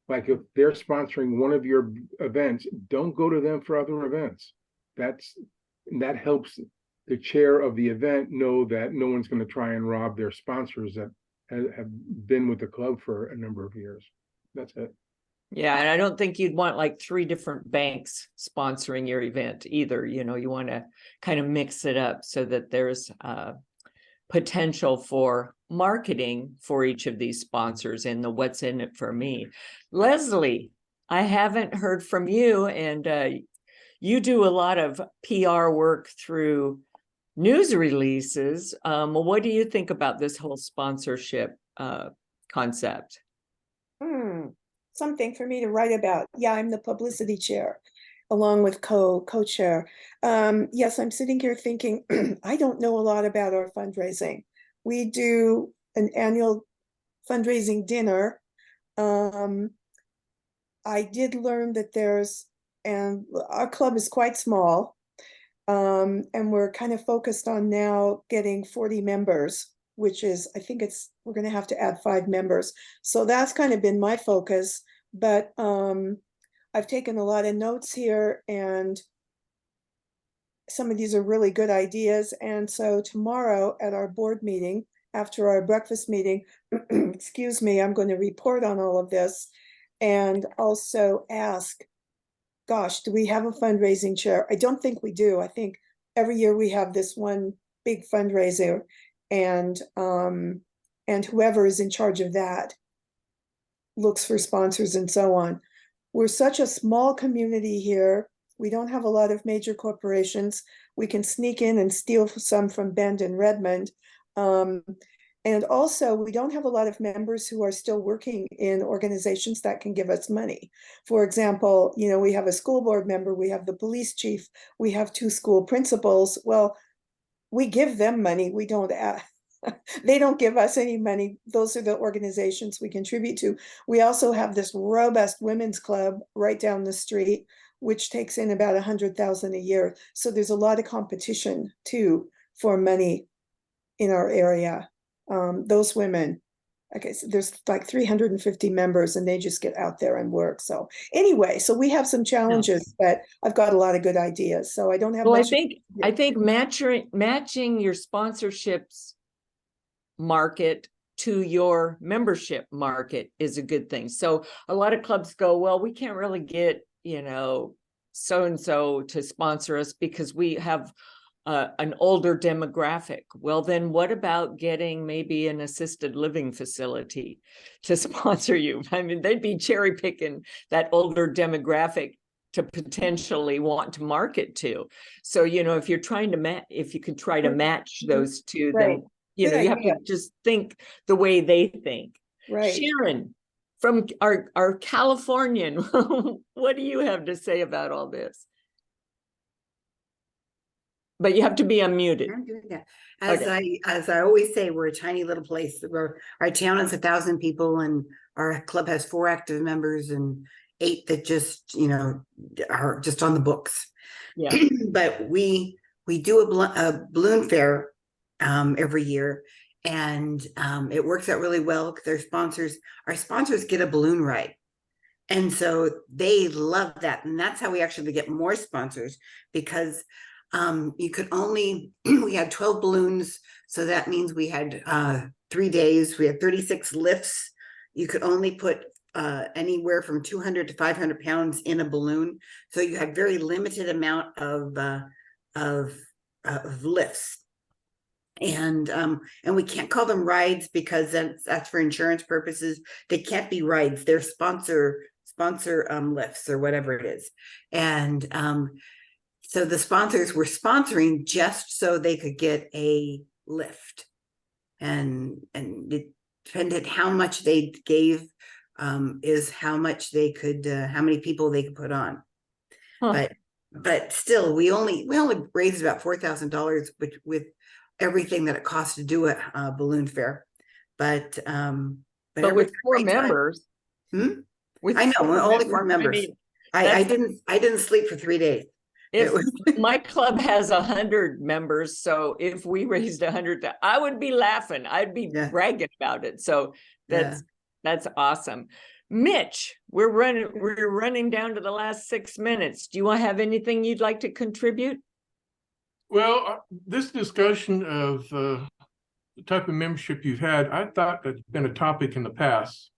Like if they're sponsoring one of your events, don't go to them for other events. That helps the chair of the event know that no one's going to try and rob their sponsors that have been with the club for a number of years. That's it. Yeah, and I don't think you'd want like 3 different banks sponsoring your event either. You know, you want to kind of mix it up so that there's potential for marketing for each of these sponsors and the what's in it for me. Leslie, I haven't heard from you, and you do a lot of PR work through news releases. What do you think about this whole sponsorship concept? Something for me to write about. Yeah, I'm the publicity chair, along with co-chair. Yes, I'm sitting here thinking, I don't know a lot about our fundraising. We do an annual fundraising dinner. I did learn that and our club is quite small, and we're kind of focused on now getting 40 members, which is, I think we're going to have to add 5 members. So that's kind of been my focus, but I've taken a lot of notes here, and some of these are really good ideas. And so tomorrow at our board meeting, after our breakfast meeting, excuse me, I'm going to report on all of this and also ask, gosh, do we have a fundraising chair? I don't think we do. I think every year we have this one big fundraiser, and whoever is in charge of that looks for sponsors and so on. We're such a small community here. We don't have a lot of major corporations. We can sneak in and steal some from Bend and Redmond. And also, we don't have a lot of members who are still working in organizations that can give us money. For example, you know, we have a school board member, we have the police chief, we have 2 school principals. Well, we give them money. We don't they don't give us any money. Those are the organizations we contribute to. We also have this robust women's club right down the street, which takes in about $100,000 a year. So there's a lot of competition too for money in our area. Those women, okay, so there's like 350 members and they just get out there and work. So anyway, so we have some challenges, but I've got a lot of good ideas. So I don't have Well, much. I think matching your sponsorships market to your membership market is a good thing. So a lot of clubs go, well, we can't really get, so-and-so to sponsor us because we have an older demographic. Well, then what about getting maybe an assisted living facility to sponsor you? I mean, they'd be cherry picking that older demographic to potentially want to market to. So, if you're trying to if you could try to match those two, Right. then, you have to just think the way they think. Right. Sharon, from our Californian, what do you have to say about all this? But you have to be unmuted. I'm doing that. Okay. As I always say, we're a tiny little place. Our town is 1,000 people, and our club has 4 active members and 8 that just are just on the books. Yeah. But we do a balloon fair every year, and it works out really well because our sponsors get a balloon ride. And so they love that. And that's how we actually get more sponsors, because you could only, we had 12 balloons. So that means we had 3 days, we had 36 lifts. You could only put anywhere from 200 to 500 pounds in a balloon. So you had very limited amount of lifts. And we can't call them rides because that's for insurance purposes. They can't be rides. They're sponsor lifts or whatever it is. And so the sponsors were sponsoring just so they could get a lift, and it depended how much they gave is how much they could how many people they could put on. But still, we only raised about $4,000 with everything that it costs to do a balloon fair. But with 4 members. I know, only 4 members. I didn't sleep for 3 days. If my club has 100 members, so if we raised 100, I would be laughing. I'd be bragging about it. So that's awesome. Mitch, we're running down to the last 6 minutes. Do you want to have anything you'd like to contribute? Well, this discussion of the type of membership you've had, I thought that's been a topic in the past.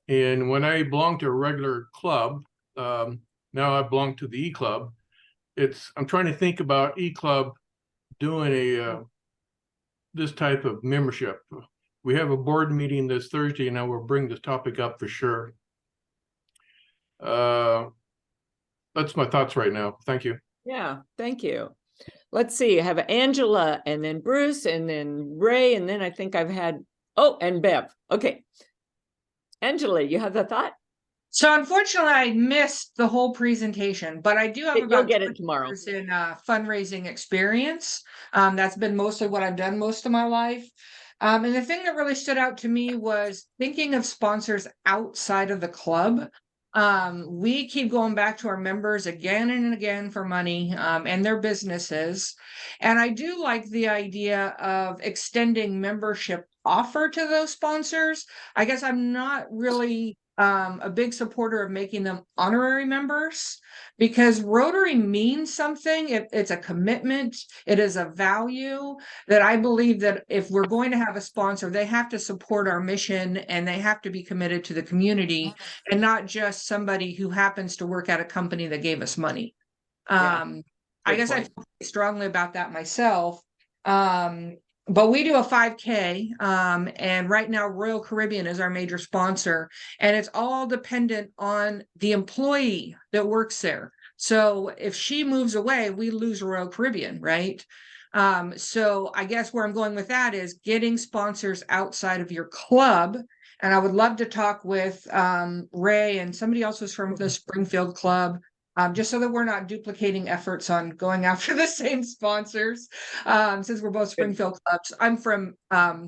And when I belonged to a regular club, now I belong to the E-Club. I'm trying to think about E-Club doing this type of membership. We have a board meeting this Thursday, and I will bring this topic up for sure. That's my thoughts right now. Thank you. Yeah, thank you. Let's see, I have Angela, and then Bruce, and then Ray, and then I think I've had, and Bev. Okay. Angela, you have the thought? So unfortunately, I missed the whole presentation, but I do have about get it tomorrow in fundraising experience. That's been mostly what I've done most of my life. And the thing that really stood out to me was thinking of sponsors outside of the club. We keep going back to our members again and again for money and their businesses. And I do like the idea of extending membership offer to those sponsors. I guess I'm not really a big supporter of making them honorary members, because Rotary means something. It's a commitment. It is a value that I believe that if we're going to have a sponsor, they have to support our mission and they have to be committed to the community and not just somebody who happens to work at a company that gave us money. I guess I feel strongly about that myself. But we do a 5K, and right now Royal Caribbean is our major sponsor, and it's all dependent on the employee that works there. So if she moves away, we lose Royal Caribbean, right? So I guess where I'm going with that is getting sponsors outside of your club. And I would love to talk with Ray and somebody else who's from the Springfield Club. Just so that we're not duplicating efforts on going after the same sponsors, since we're both Springfield clubs. I'm from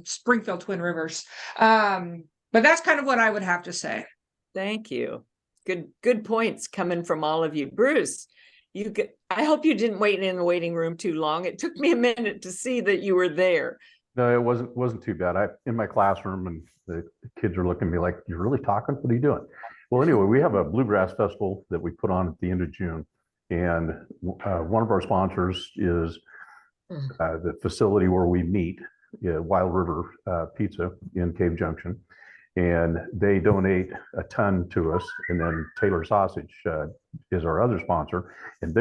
Springfield Twin Rivers. But that's kind of what I would have to say. Thank you. Good points coming from all of you. Bruce, I hope you didn't wait in the waiting room too long. It took me a minute to see that you were there. No, it wasn't too bad. I in my classroom, and the kids are looking at me like, "You're really talking? What are you doing?" Well, anyway, we have a bluegrass festival that we put on at the end of June, and one of our sponsors is the facility where we meet, Wild River Pizza in Cave Junction, and they donate a ton to us. And then Taylor Sausage is our other sponsor, and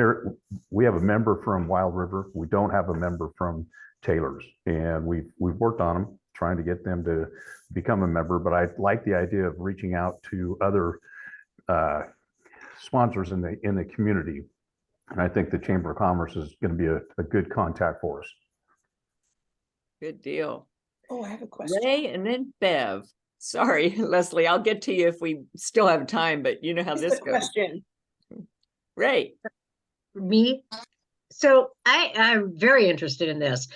we have a member from Wild River. We don't have a member from Taylor's, and we've worked on them, trying to get them to become a member. But I like the idea of reaching out to other sponsors in the community, and I think the Chamber of Commerce is going to be a good contact for us. Good deal. Oh, I have a question. Ray and then Bev. Sorry, Leslie, I'll get to you if we still have time, but you know how this goes. Question. Ray. Me? So I'm very interested in this.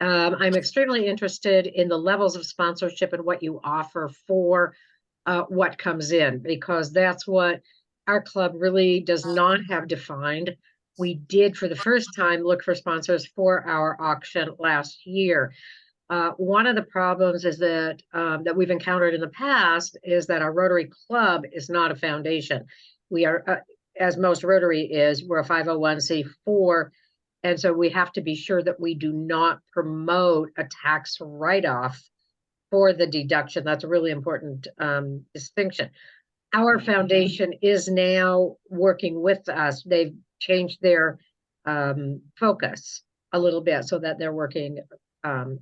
I'm extremely interested in the levels of sponsorship and what you offer for what comes in, because that's what our club really does not have defined. We did, for the first time, look for sponsors for our auction last year. One of the problems is that that we've encountered in the past is that our Rotary Club is not a foundation. We are, as most Rotary is, we're a 501c4, and so we have to be sure that we do not promote a tax write-off for the deduction. That's a really important distinction. Our foundation is now working with us. They've changed their focus a little bit so that they're working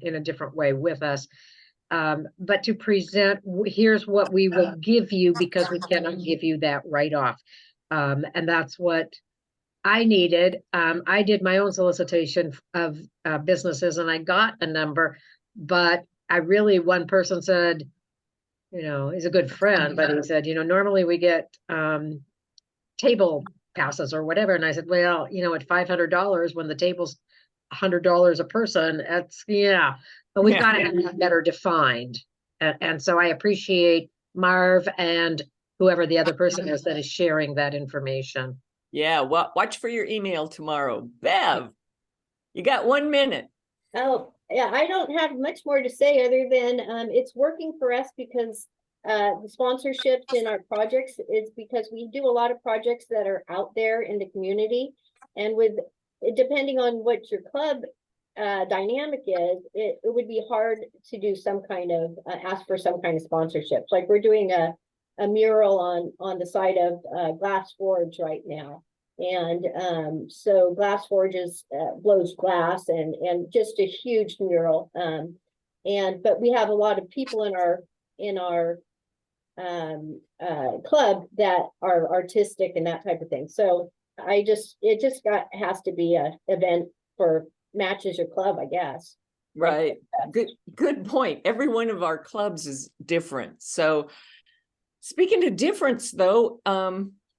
in a different way with us. But to present, here's what we will give you, because we cannot give you that write-off. And that's what I needed. I did my own solicitation of businesses, and I got a number, but one person said, he's a good friend, but he said, normally we get table passes or whatever. And I said, well, at $500, when the table's $100 a person, but we've got to have that better defined. And so I appreciate Marv and whoever the other person is that is sharing that information. Yeah, watch for your email tomorrow. Bev, you got 1 minute. Oh, yeah, I don't have much more to say other than it's working for us because the sponsorships in our projects is because we do a lot of projects that are out there in the community. And depending on what your club dynamic is, it would be hard to do some kind of ask for some kind of sponsorships. Like we're doing a mural on the side of Glass Forge right now. And so Glass Forge blows glass and just a huge mural. But we have a lot of people in our club that are artistic and that type of thing. So has to be an event for matches your club, I guess. Right. Good point. Every one of our clubs is different. So speaking of difference though,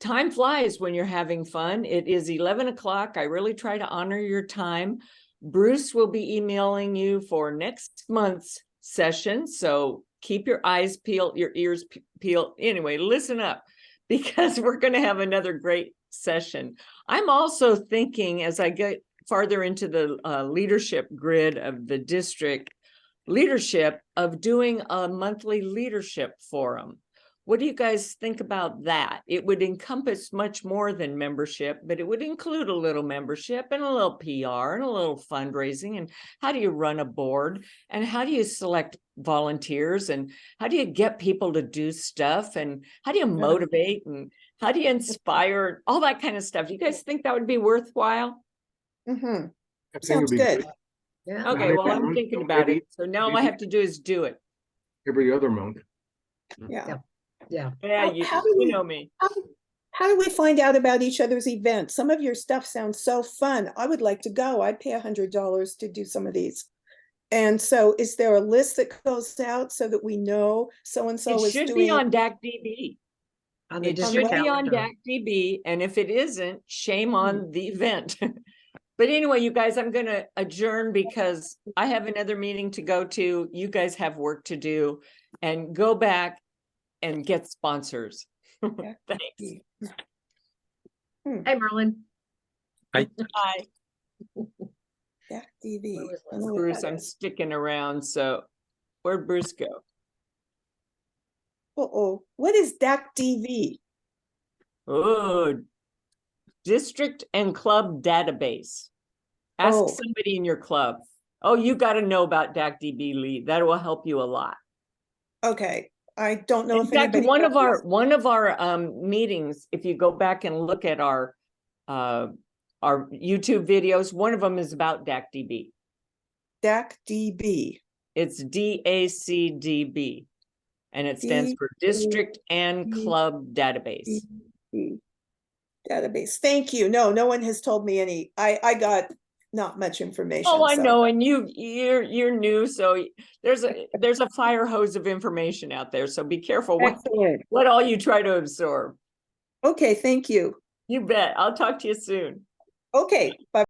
time flies when you're having fun. It is 11 o'clock. I really try to honor your time. Bruce will be emailing you for next month's session. So keep your eyes peeled, your ears peeled. Anyway, listen up, because we're going to have another great session. I'm also thinking, as I get farther into the leadership grid of the district leadership, of doing a monthly leadership forum. What do you guys think about that? It would encompass much more than membership, but it would include a little membership and a little PR and a little fundraising. And how do you run a board? And how do you select volunteers? And how do you get people to do stuff? And how do you motivate? And how do you inspire? All that kind of stuff. You guys think that would be worthwhile? Mm-hmm. Sounds good. Yeah. Okay, well, I'm thinking about it. So now all I have to do is do it. Every other month. Yeah. Yeah. Yeah, you know me. How do we find out about each other's events? Some of your stuff sounds so fun. I would like to go. I'd pay $100 to do some of these. And so is there a list that goes out so that we know so-and-so is doing? It should be on DACDB. It should be on DACDB. And if it isn't, shame on the event. But anyway, you guys, I'm going to adjourn because I have another meeting to go to. You guys have work to do, and go back and get sponsors. Thanks. Hey, Merlin. Hi. Hi. DAC DV. Where was I don't know what Bruce, that I'm is. sticking around, so where'd Bruce go? Uh-oh, what is DAC DV? Oh, district and club database. Ask Oh. somebody in your club. Oh, you got to know about DAC-DB, Lee. That will help you a lot. Okay, I don't know In if fact, anybody. one of our meetings, if you go back and look at our YouTube videos, one of them is about DAC-DB. DAC-DB. It's DACDB, and it stands for District and Club Database. Database. Thank you. No, no one has told me any. I got not much information. Oh, I so. know, and you're new, so there's a fire hose of information out there. So be careful what all you try to absorb. Okay, thank you. You bet. I'll talk to you soon. Okay, bye.